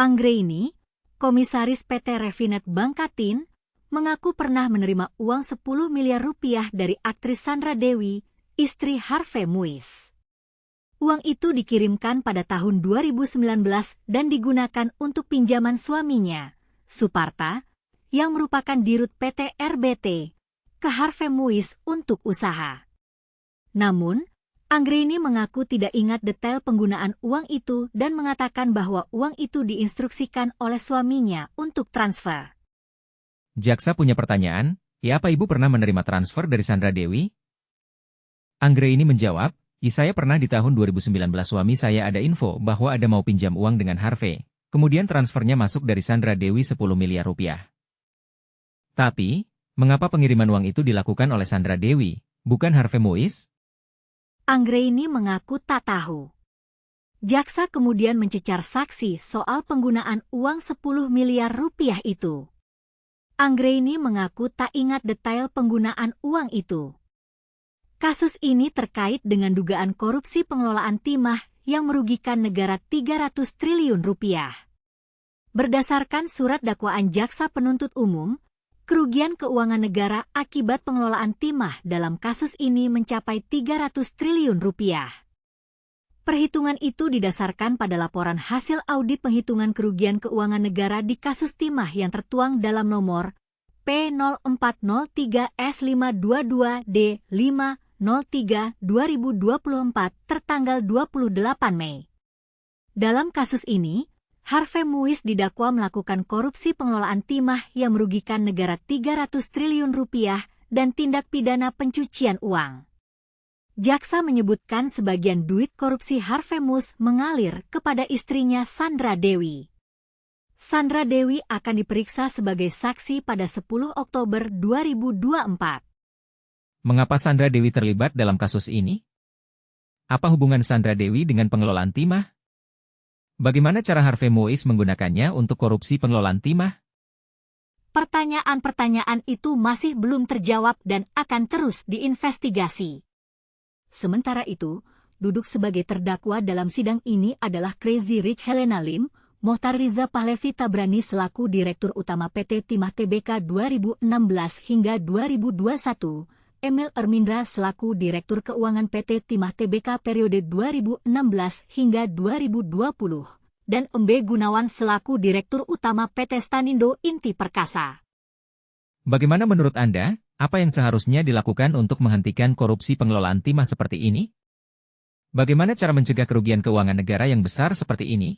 Anggraini, komisaris PT Refinet Bangkatin, mengaku pernah menerima uang 10 miliar rupiah dari aktris Sandra Dewi, istri Harvey Muiz. Uang itu dikirimkan pada tahun 2019 dan digunakan untuk pinjaman suaminya, Suparta, yang merupakan dirut PT RBT, ke Harvey Muiz untuk usaha. Namun, Anggraini mengaku tidak ingat detail penggunaan uang itu dan mengatakan bahwa uang itu diinstruksikan oleh suaminya untuk transfer. Jaksa punya pertanyaan, apa ibu pernah menerima transfer dari Sandra Dewi? Anggraini menjawab, saya pernah di tahun 2019 suami saya ada info bahwa ada mau pinjam uang dengan Harvey. Kemudian transfernya masuk dari Sandra Dewi 10 miliar rupiah. Tapi, mengapa pengiriman uang itu dilakukan oleh Sandra Dewi, bukan Harvey Muiz? Anggraini mengaku tak tahu. Jaksa kemudian mencecar saksi soal penggunaan uang 10 miliar rupiah itu. Anggraini mengaku tak ingat detail penggunaan uang itu. Kasus ini terkait dengan dugaan korupsi pengelolaan timah yang merugikan negara 300 triliun rupiah. Berdasarkan surat dakwaan jaksa penuntut umum, kerugian keuangan negara akibat pengelolaan timah dalam kasus ini mencapai 300 triliun rupiah. Perhitungan itu didasarkan pada laporan hasil audit penghitungan kerugian keuangan negara di kasus timah yang tertuang dalam nomor P0403S522D503-2024 tertanggal 28 Mei. Dalam kasus ini, Harvey Muiz didakwa melakukan korupsi pengelolaan timah yang merugikan negara 300 triliun rupiah dan tindak pidana pencucian uang. Jaksa menyebutkan sebagian duit korupsi Harvey Muiz mengalir kepada istrinya Sandra Dewi. Sandra Dewi akan diperiksa sebagai saksi pada 10 Oktober 2024. Mengapa Sandra Dewi terlibat dalam kasus ini? Apa hubungan Sandra Dewi dengan pengelolaan timah? Bagaimana cara Harvey Muiz menggunakannya untuk korupsi pengelolaan timah? Pertanyaan-pertanyaan itu masih belum terjawab dan akan terus diinvestigasi. Sementara itu, duduk sebagai terdakwa dalam sidang ini adalah Crazy Rich Helena Lim, Mohtar Riza Pahlevi Tabrani selaku Direktur Utama PT Timah Tbk 2016 hingga 2021, Emil Ermindra selaku Direktur Keuangan PT Timah Tbk periode 2016 hingga 2020, dan Embe Gunawan selaku Direktur Utama PT Stanindo Inti Perkasa. Bagaimana menurut Anda, apa yang seharusnya dilakukan untuk menghentikan korupsi pengelolaan timah seperti ini? Bagaimana cara mencegah kerugian keuangan negara yang besar seperti ini?